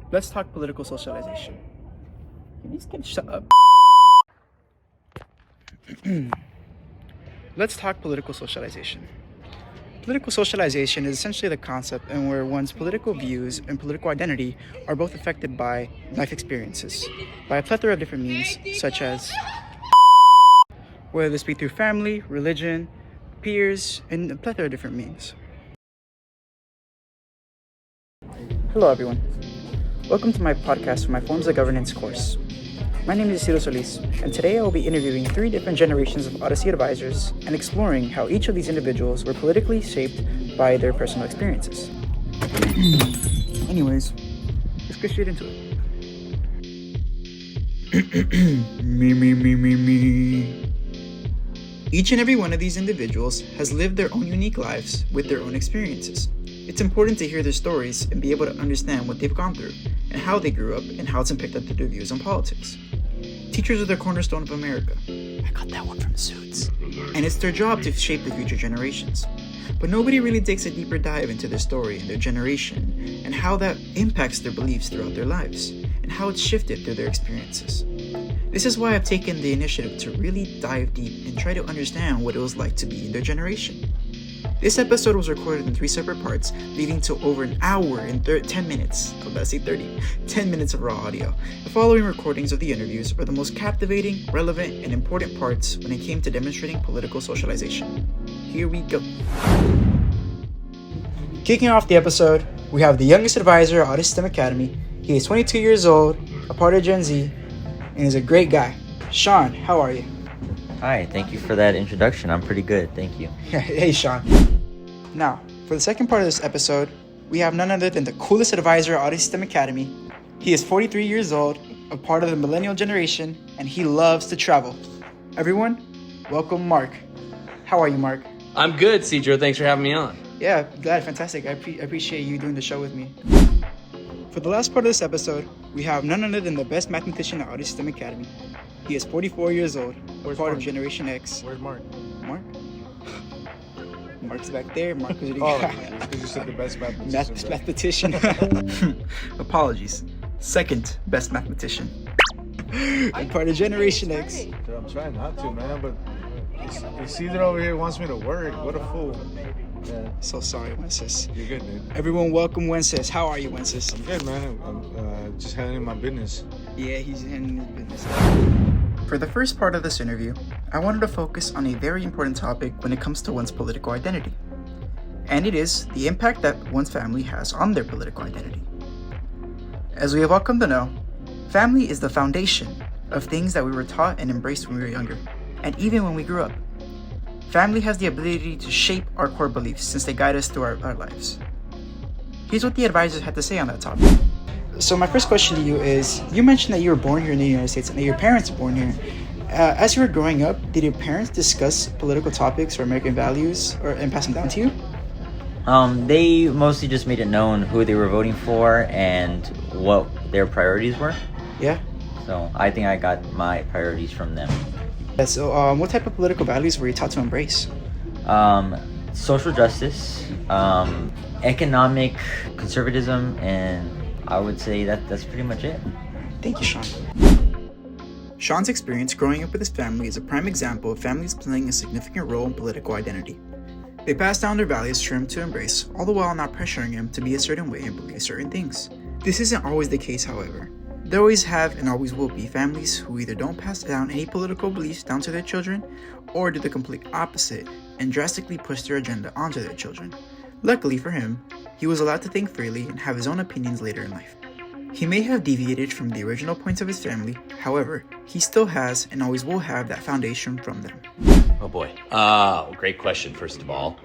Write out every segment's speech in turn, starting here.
Let's talk political socialization. Can these kids shut up? Let's talk political socialization. Political socialization is essentially the concept in where one's political views and political identity are both affected by life experiences, by a plethora of different means, such as whether this be through family, religion, peers, and a plethora of different means. Hello everyone. Welcome to my podcast for my Forms of Governance course. My name is Isidro Solis, and today I will be interviewing 3 different generations of Odyssey advisors and exploring how each of these individuals were politically shaped by their personal experiences. Anyways, let's get straight into it. Me. Each and every one of these individuals has lived their own unique lives with their own experiences. It's important to hear their stories and be able to understand what they've gone through and how they grew up and how it's impacted their views on politics. Teachers are the cornerstone of America. I got that one from Suits. And it's their job to shape the future generations. But nobody really takes a deeper dive into their story and their generation and how that impacts their beliefs throughout their lives and how it's shifted through their experiences. This is why I've taken the initiative to really dive deep and try to understand what it was like to be in their generation. This episode was recorded in 3 separate parts, leading to over an hour and 10 minutes, I was about to say 30, 10 minutes of raw audio. The following recordings of the interviews are the most captivating, relevant, and important parts when it came to demonstrating political socialization. Here we go. Kicking off the episode, we have the youngest advisor at Odyssey STEM Academy. He is 22 years old, a part of Gen Z, and is a great guy. Sean, how are you? Hi, thank you for that introduction. I'm pretty good, thank you. Hey, Sean. Now, for the second part of this episode, we have none other than the coolest advisor at Odyssey STEM Academy. He is 43 years old, a part of the millennial generation, and he loves to travel. Everyone, welcome Mark. How are you, Mark? I'm good, Cedro. Thanks for having me on. Yeah, glad. Fantastic. I appreciate you doing the show with me. For the last part of this episode, we have none other than the best mathematician at Odyssey STEM Academy. He is 44 years old, part of Generation X. Where's Mark? Mark? Mark's back there. Mark was Because you said the best mathematician. mathematician. Apologies. Second best mathematician. Part of Generation X. Dude, I'm trying not to, man, but Isidro over here wants me to work. What a fool. Yeah. So sorry, Wences. You're good, dude. Everyone, welcome Wences. How are you, Wences? I'm good, man. I'm just handling my business. Yeah, he's in his business. For the first part of this interview, I wanted to focus on a very important topic when it comes to one's political identity. And it is the impact that one's family has on their political identity. As we have all come to know, family is the foundation of things that we were taught and embraced when we were younger, and even when we grew up. Family has the ability to shape our core beliefs since they guide us through our lives. Here's what the advisors had to say on that topic. So my first question to you is, you mentioned that you were born here in the United States and that your parents were born here. As you were growing up, did your parents discuss political topics or American values and pass them down to you? They mostly just made it known who they were voting for and what their priorities were. Yeah? So I think I got my priorities from them. Yeah, so what type of political values were you taught to embrace? Social justice, economic conservatism, and I would say that's pretty much it. Thank you, Sean. Sean's experience growing up with his family is a prime example of families playing a significant role in political identity. They pass down their values for him to embrace, all the while not pressuring him to be a certain way and believe certain things. This isn't always the case, however. There always have and always will be families who either don't pass down any political beliefs down to their children or do the complete opposite and drastically push their agenda onto their children. Luckily for him, he was allowed to think freely and have his own opinions later in life. He may have deviated from the original points of his family, however, he still has and always will have that foundation from them. Oh boy. Great question, first of all.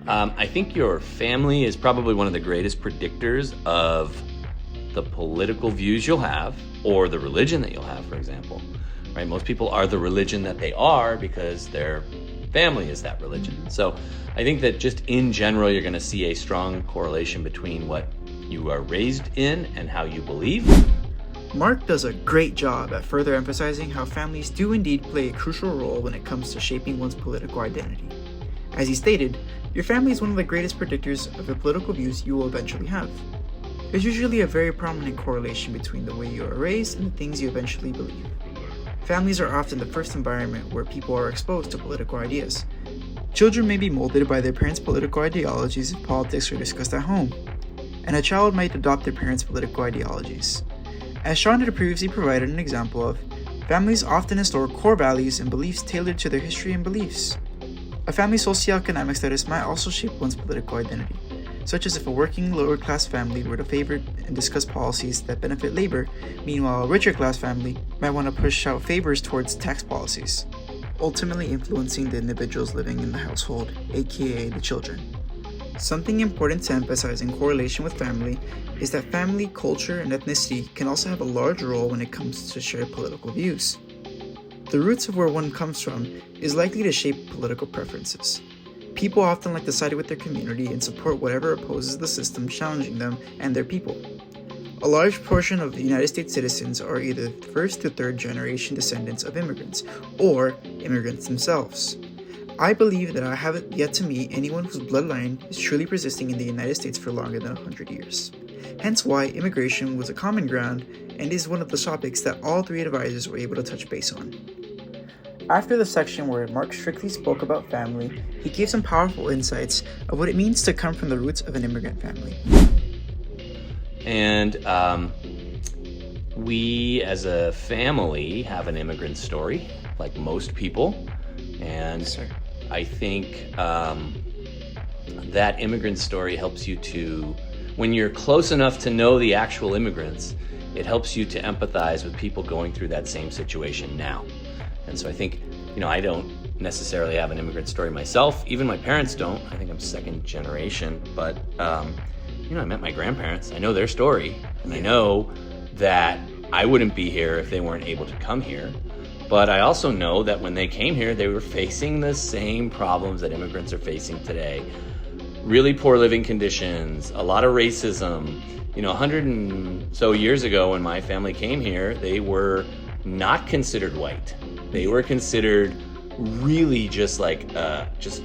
I think your family is probably one of the greatest predictors of the political views you'll have or the religion that you'll have, for example. Right? Most people are the religion that they are because their family is that religion. So I think that just in general, you're going to see a strong correlation between what you are raised in and how you believe. Mark does a great job at further emphasizing how families do indeed play a crucial role when it comes to shaping one's political identity. As he stated, your family is one of the greatest predictors of the political views you will eventually have. There's usually a very prominent correlation between the way you are raised and the things you eventually believe. Families are often the first environment where people are exposed to political ideas. Children may be molded by their parents' political ideologies if politics are discussed at home, and a child might adopt their parents' political ideologies. As Sean had previously provided an example of, families often install core values and beliefs tailored to their history and beliefs. A family's socioeconomic status might also shape one's political identity, such as if a working lower-class family were to favor and discuss policies that benefit labor, meanwhile a richer-class family might want to push out favors towards tax policies, ultimately influencing the individuals living in the household, aka the children. Something important to emphasize in correlation with family is that family, culture, and ethnicity can also have a large role when it comes to shared political views. The roots of where one comes from is likely to shape political preferences. People often like to side with their community and support whatever opposes the system challenging them and their people. A large portion of the United States citizens are either first to third generation descendants of immigrants or immigrants themselves. I believe that I haven't yet to meet anyone whose bloodline is truly persisting in the United States for longer than 100 years. Hence why immigration was a common ground and is one of the topics that all three advisors were able to touch base on. After the section where Mark strictly spoke about family, he gave some powerful insights of what it means to come from the roots of an immigrant family. And we as a family have an immigrant story, like most people. And Yes, sir. I think that immigrant story helps you to, when you're close enough to know the actual immigrants, it helps you to empathize with people going through that same situation now. And so I think, I don't necessarily have an immigrant story myself. Even my parents don't. I think I'm second generation. But, I met my grandparents. I know their story. And I know that I wouldn't be here if they weren't able to come here. But I also know that when they came here, they were facing the same problems that immigrants are facing today. Really poor living conditions, a lot of racism. 100 and so years ago when my family came here, they were not considered white. They were considered really just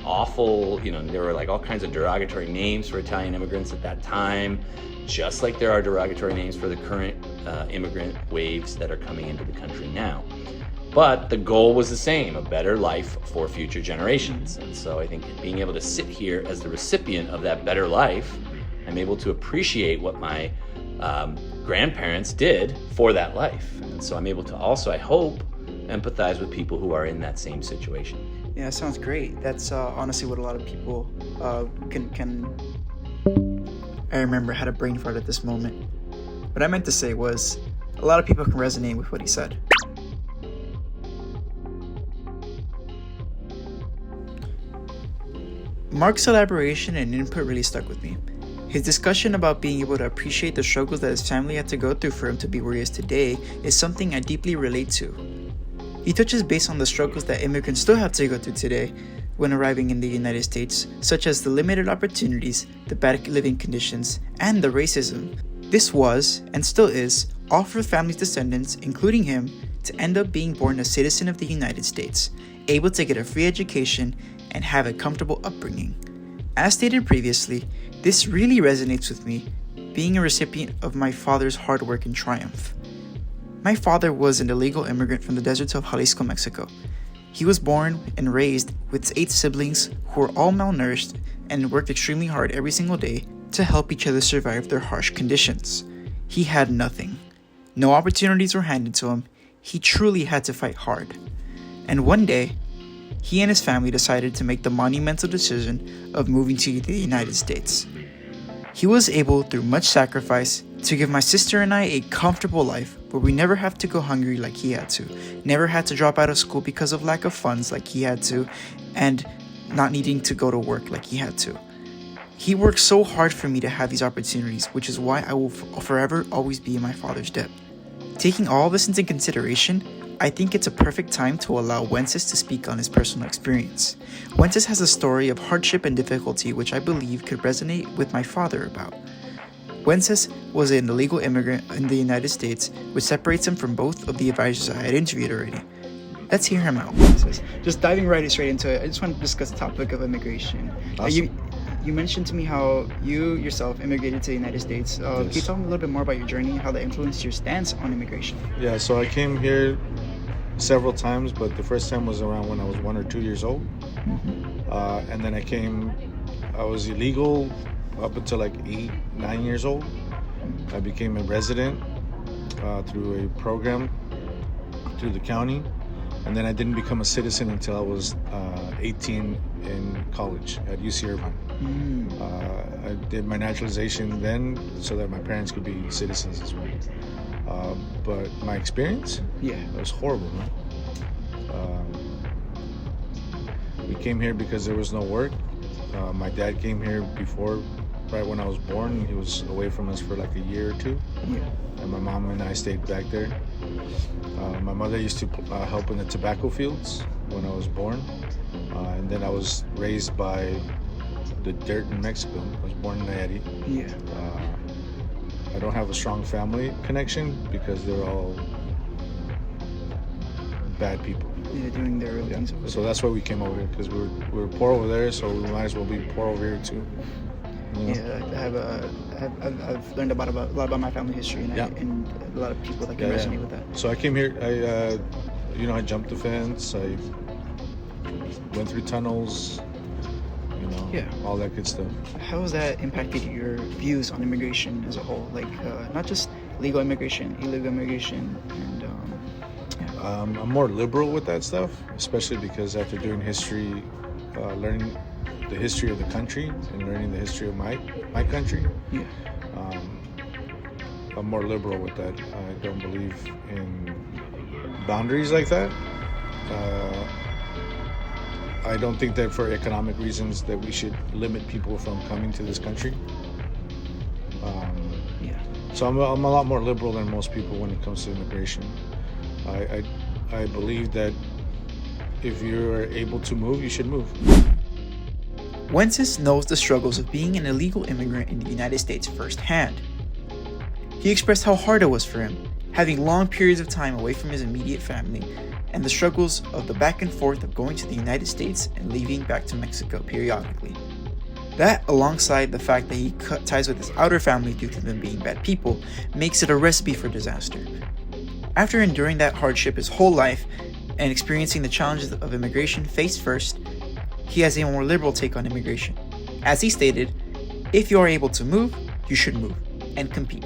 awful. There were all kinds of derogatory names for Italian immigrants at that time, just like there are derogatory names for the current immigrant waves that are coming into the country now. But the goal was the same, a better life for future generations. And so I think being able to sit here as the recipient of that better life, I'm able to appreciate what my grandparents did for that life. And so I'm able to also, I hope, empathize with people who are in that same situation. Yeah, that sounds great. That's honestly what a lot of people can. I remember I had a brain fart at this moment. What I meant to say was, a lot of people can resonate with what he said. Mark's elaboration and input really stuck with me. His discussion about being able to appreciate the struggles that his family had to go through for him to be where he is today is something I deeply relate to. He touches base on the struggles that immigrants still have to go through today when arriving in the United States, such as the limited opportunities, the bad living conditions, and the racism. This was, and still is, all for the family's descendants, including him, to end up being born a citizen of the United States, able to get a free education, and have a comfortable upbringing. As stated previously, this really resonates with me, being a recipient of my father's hard work and triumph. My father was an illegal immigrant from the deserts of Jalisco, Mexico. He was born and raised with 8 siblings who were all malnourished and worked extremely hard every single day to help each other survive their harsh conditions. He had nothing. No opportunities were handed to him. He truly had to fight hard. And one day, he and his family decided to make the monumental decision of moving to the United States. He was able, through much sacrifice, to give my sister and I a comfortable life where we never have to go hungry like he had to, never had to drop out of school because of lack of funds like he had to, and not needing to go to work like he had to. He worked so hard for me to have these opportunities, which is why I will forever always be in my father's debt. Taking all this into consideration, I think it's a perfect time to allow Wences to speak on his personal experience. Wences has a story of hardship and difficulty which I believe could resonate with my father about. Wences was an illegal immigrant in the United States, which separates him from both of the advisors I had interviewed already. Let's hear him out. Just diving right straight into it, I just want to discuss the topic of immigration. Awesome. you mentioned to me how you yourself immigrated to the United States. Can you Yes. tell me a little bit more about your journey, how that influenced your stance on immigration? Yeah, so I came here several times, but the first time was around when I was 1 or 2 years old. And then I was illegal up until like 8, 9 years old. I became a resident through a program through the county. And then I didn't become a citizen until I was 18 in college at UC Irvine. I did my naturalization then so that my parents could be citizens as well. But my experience, Yeah. it was horrible, man. We came here because there was no work. My dad came here right when I was born. He was away from us for like a year or two. Yeah. And my mom and I stayed back there. My mother used to help in the tobacco fields when I was born. And then I was raised by the dirt in Mexico. I was born in Nayarit. Yeah. I don't have a strong family connection because they're all bad people. They're doing their own Yeah. things over So that's why we came over here, because we were poor over there, so we might as well be poor over here too. You know? Yeah, I've learned a lot about my family history, and, Yeah. and a lot of people that can Yeah, resonate yeah. with that. So I came here. I jumped the fence. I went through tunnels. Yeah. All that good stuff. How has that impacted your views on immigration as a whole? Like, not just legal immigration, illegal immigration, and I'm more liberal with that stuff, especially because after doing history, learning the history of the country and learning the history of my country, yeah, I'm more liberal with that. I don't believe in boundaries like that. I don't think that for economic reasons that we should limit people from coming to this country. yeah, So I'm a lot more liberal than most people when it comes to immigration. I believe that if you're able to move, you should move. Wences knows the struggles of being an illegal immigrant in the United States firsthand. He expressed how hard it was for him, having long periods of time away from his immediate family, and the struggles of the back and forth of going to the United States and leaving back to Mexico periodically. That, alongside the fact that he cut ties with his outer family due to them being bad people, makes it a recipe for disaster. After enduring that hardship his whole life and experiencing the challenges of immigration face first, he has a more liberal take on immigration. As he stated, if you are able to move, you should move and compete.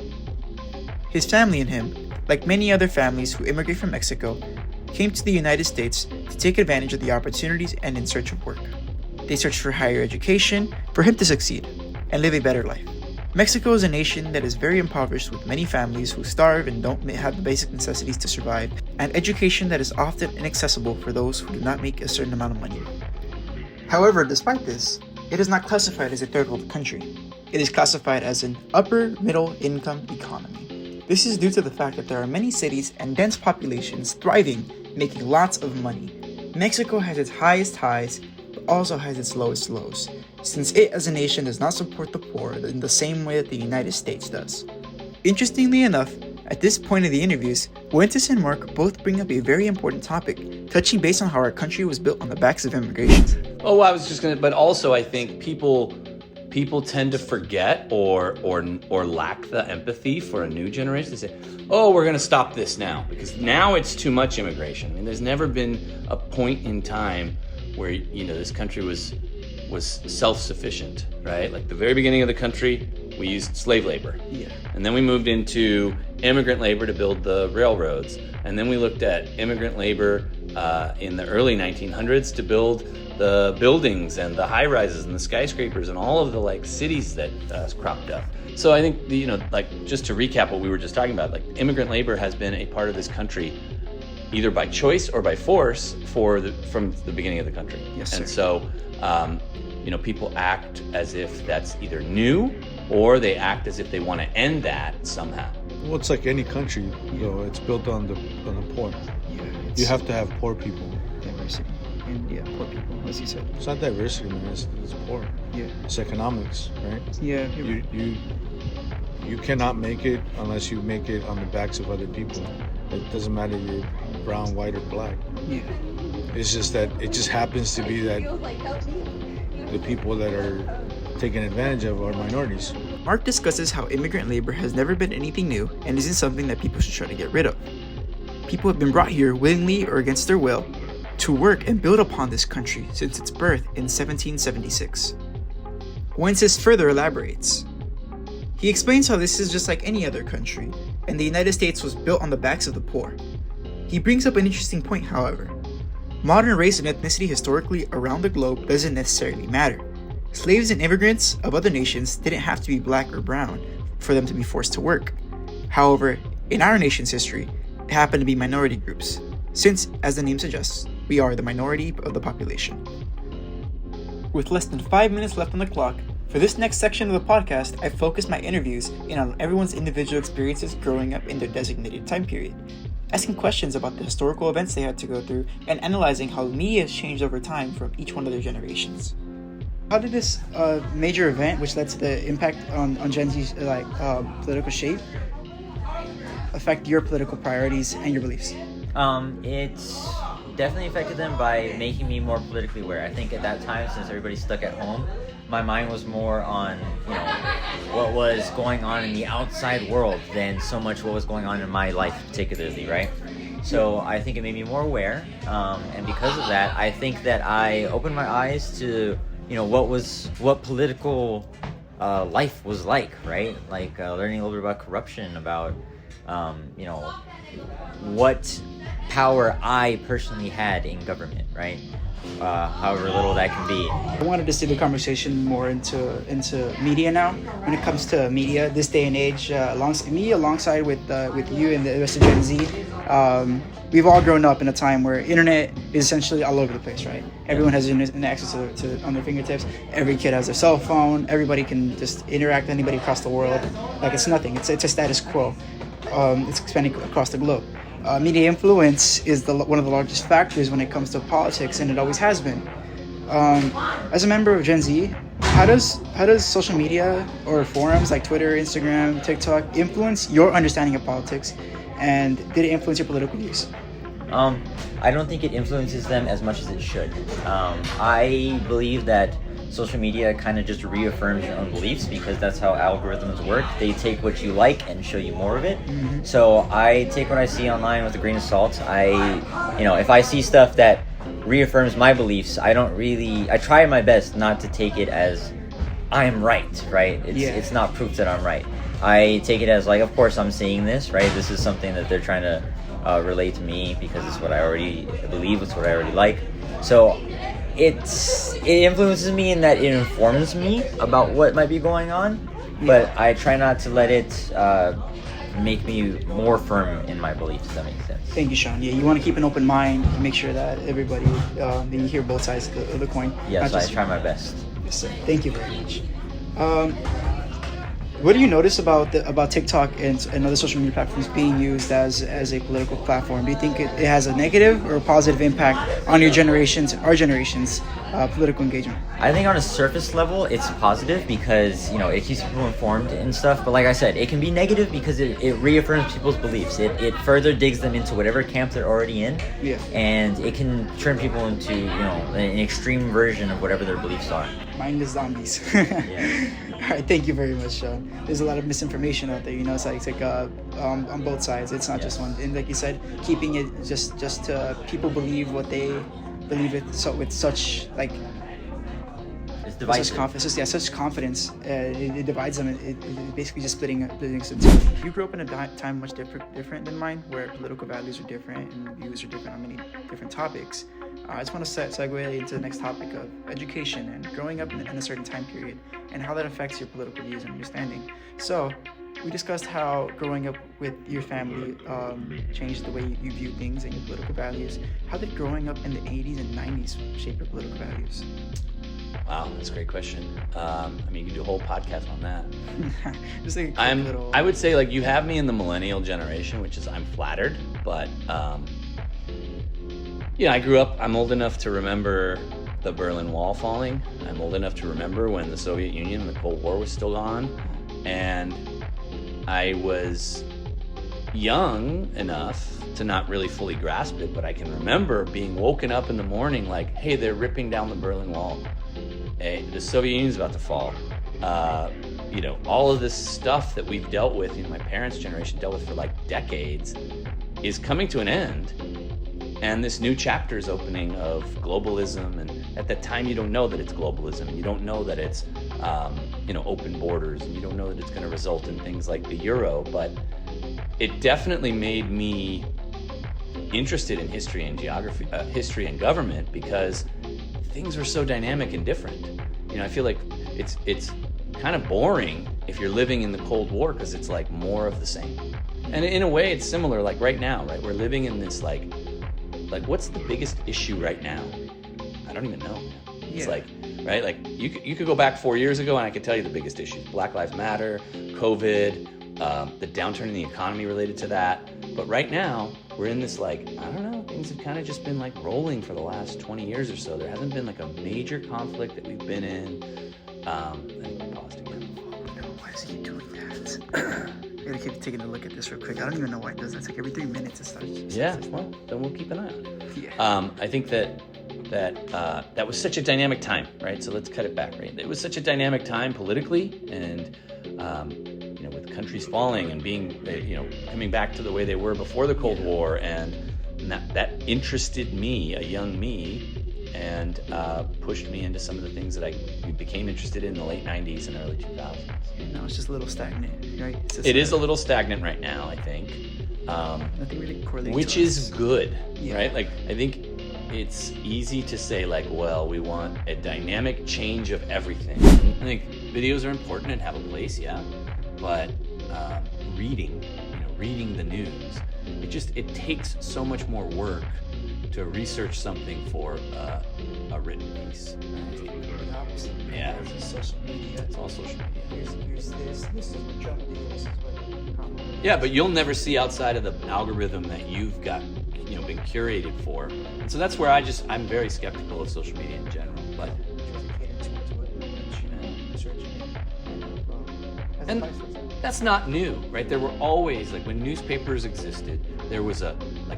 His family and him, like many other families who immigrate from Mexico, came to the United States to take advantage of the opportunities and in search of work. They searched for higher education for him to succeed and live a better life. Mexico is a nation that is very impoverished, with many families who starve and don't have the basic necessities to survive, and education that is often inaccessible for those who do not make a certain amount of money. However, despite this, it is not classified as a third world country. It is classified as an upper middle income economy. This is due to the fact that there are many cities and dense populations thriving, making lots of money. Mexico has its highest highs, but also has its lowest lows, since it as a nation does not support the poor in the same way that the United States does. Interestingly enough, at this point of the interviews, Fuentes and Mark both bring up a very important topic, touching base on how our country was built on the backs of immigration. Oh, I was just gonna, but also I think people tend to forget or lack the empathy for a new generation to say, oh, we're gonna stop this now because now it's too much immigration. I mean, there's never been a point in time where this country was self-sufficient, right? Like the very beginning of the country, we used slave labor. Yeah. And then we moved into immigrant labor to build the railroads. And then we looked at immigrant labor in the early 1900s to build the buildings and the high rises and the skyscrapers and all of the cities that cropped up. So I think just to recap what we were just talking about, immigrant labor has been a part of this country either by choice or by force from the beginning of the country. Yes, sir. And so people act as if that's either new or they act as if they want to end that somehow. Well, it's like any country, though. It's built on the poor. Yeah, You have to have poor people. diversity. And poor people, as you said. It's not diversity, man. It's poor. Yeah. It's economics, right? Yeah, you're right. You cannot make it unless you make it on the backs of other people. It doesn't matter if you're brown, white, or black. Yeah. It's just that it just happens to be that the people that are taken advantage of are minorities. Mark discusses how immigrant labor has never been anything new and isn't something that people should try to get rid of. People have been brought here willingly or against their will to work and build upon this country since its birth in 1776. Wences further elaborates. He explains how this is just like any other country, and the United States was built on the backs of the poor. He brings up an interesting point, however. Modern race and ethnicity historically around the globe doesn't necessarily matter. Slaves and immigrants of other nations didn't have to be black or brown for them to be forced to work. However, in our nation's history, it happened to be minority groups, since, as the name suggests, we are the minority of the population. With less than 5 minutes left on the clock, for this next section of the podcast, I focused my interviews in on everyone's individual experiences growing up in their designated time period, asking questions about the historical events they had to go through, and analyzing how media has changed over time from each one of their generations. How did this major event, which led to the impact on Gen Z's political shape, affect your political priorities and your beliefs? It's definitely affected them by making me more politically aware. I think at that time, since everybody's stuck at home, my mind was more on, what was going on in the outside world than so much what was going on in my life particularly, right? So I think it made me more aware, and because of that, I think that I opened my eyes to, what political life was like, right? Like learning a little bit about corruption, about, what power I personally had in government, right? However little that can be. I wanted to see the conversation more into media now. When it comes to media, this day and age, alongside with you and the rest of Gen Z, we've all grown up in a time where internet is essentially all over the place, right? Everyone has access to on their fingertips. Every kid has a cell phone. Everybody can just interact with anybody across the world. Like it's nothing. It's a status quo. It's expanding across the globe. Media influence is one of the largest factors when it comes to politics, and it always has been. As a member of Gen Z, how does social media or forums like Twitter, Instagram, TikTok influence your understanding of politics, and did it influence your political views? I don't think it influences them as much as it should. I believe that social media kind of just reaffirms your own beliefs because that's how algorithms work. They take what you like and show you more of it. Mm-hmm. So I take what I see online with a grain of salt. If I see stuff that reaffirms my beliefs, I try my best not to take it as I'm right? It's not proof that I'm right. I take it as of course I'm seeing this, right? This is something that they're trying to relate to me because it's what I already believe, it's what I already like. So it influences me in that it informs me about what might be going on, but I try not to let it make me more firm in my beliefs, if that makes sense. Thank you, Sean. Yeah, you want to keep an open mind and make sure that everybody, that you hear both sides of the coin. Yes, I try my best. Yes, sir. Thank you very much. What do you notice about TikTok and other social media platforms being used as a political platform? Do you think it has a negative or a positive impact on our generation's political engagement? I think on a surface level, it's positive because, it keeps people informed and stuff. But like I said, it can be negative because it reaffirms people's beliefs. It further digs them into whatever camp they're already in. Yeah. And it can turn people into, an extreme version of whatever their beliefs are. Mindless zombies. Yeah. All right, thank you very much, Sean. There's a lot of misinformation out there, it's like on both sides. It's not just one. And like you said, keeping it just people believe what they believe it. So with such it's divisive. Such confidence, it divides them. It basically just splitting us in two. You grew up in a time much different than mine, where political values are different and views are different on many different topics. I just want to segue into the next topic of education and growing up in a certain time period and how that affects your political views and understanding. So, we discussed how growing up with your family changed the way you view things and your political values. How did growing up in the 80s and 90s shape your political values? Wow, that's a great question. You can do a whole podcast on that. Just like I would say you have me in the millennial generation, which is I'm flattered, but I grew up. I'm old enough to remember the Berlin Wall falling. I'm old enough to remember when the Soviet Union and the Cold War was still on, and I was young enough to not really fully grasp it, but I can remember being woken up in the morning hey, they're ripping down the Berlin Wall. the Soviet Union's about to fall. All of this stuff that we've dealt with, my parents' generation dealt with for like decades, is coming to an end. And this new chapter is opening of globalism, and at that time you don't know that it's globalism, and you don't know that it's open borders, and you don't know that it's going to result in things like the euro. But it definitely made me interested in history and geography, history and government, because things are so dynamic and different. I feel like it's kind of boring if you're living in the Cold War, because it's like more of the same. And in a way, it's similar. Like right now, right? We're living in this like what's the biggest issue right now? I don't even know. It's like, right? Like you could go back 4 years ago and I could tell you the biggest issues: Black Lives Matter, COVID, the downturn in the economy related to that. But right now, we're in this I don't know, things have kind of just been like rolling for the last 20 years or so. There hasn't been like a major conflict that we've been in. I think we paused again. Why does he keep doing that? I gotta keep taking a look at this real quick. I don't even know why it does that. It's like every 3 minutes it starts. Yeah, well, then we'll keep an eye on it. Yeah. I think that was such a dynamic time, right? So let's cut it back, right? It was such a dynamic time politically, and with countries falling and being, coming back to the way they were before the Cold War, and that interested me, a young me, and pushed me into some of the things that I became interested in the late 90s and early 2000s. Now it's just a little stagnant, right? It is a little stagnant right now, I think. Nothing really correlates. Which is good, Yeah. right? Like, I think it's easy to say, like, well, we want a dynamic change of everything. I think videos are important and have a place, yeah. But reading the news, it takes so much more work to research something for a written piece. Yeah. It's social media. It's all social media. Here's this is what Trump did, this is what... Yeah, but you'll never see outside of the algorithm that you've got, been curated for. And so that's where I'm very skeptical of social media in general. But and that's not new, right? There were always, like, when newspapers existed, there was a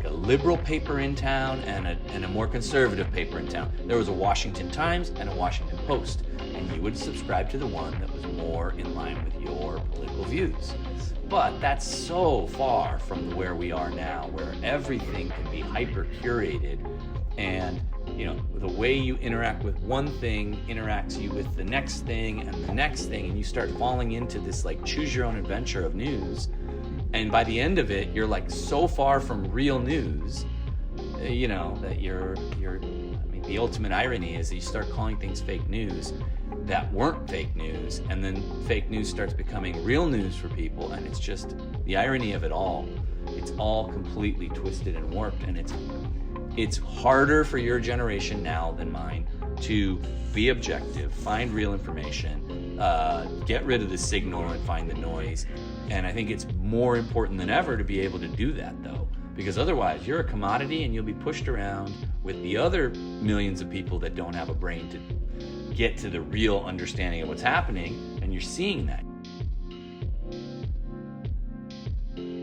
liberal paper in town and a more conservative paper in town. There was a Washington Times and a Washington Post, and you would subscribe to the one that was more in line with your political views. But that's so far from where we are now, where everything can be hyper curated, and the way you interact with one thing interacts you with the next thing and the next thing, and you start falling into this like choose your own adventure of news. And by the end of it, you're like so far from real news, that the ultimate irony is that you start calling things fake news that weren't fake news, and then fake news starts becoming real news for people, and it's just the irony of it all. It's all completely twisted and warped, and it's harder for your generation now than mine to be objective, find real information, get rid of the signal and find the noise. And I think it's more important than ever to be able to do that, though, because otherwise you're a commodity and you'll be pushed around with the other millions of people that don't have a brain to get to the real understanding of what's happening. And you're seeing that.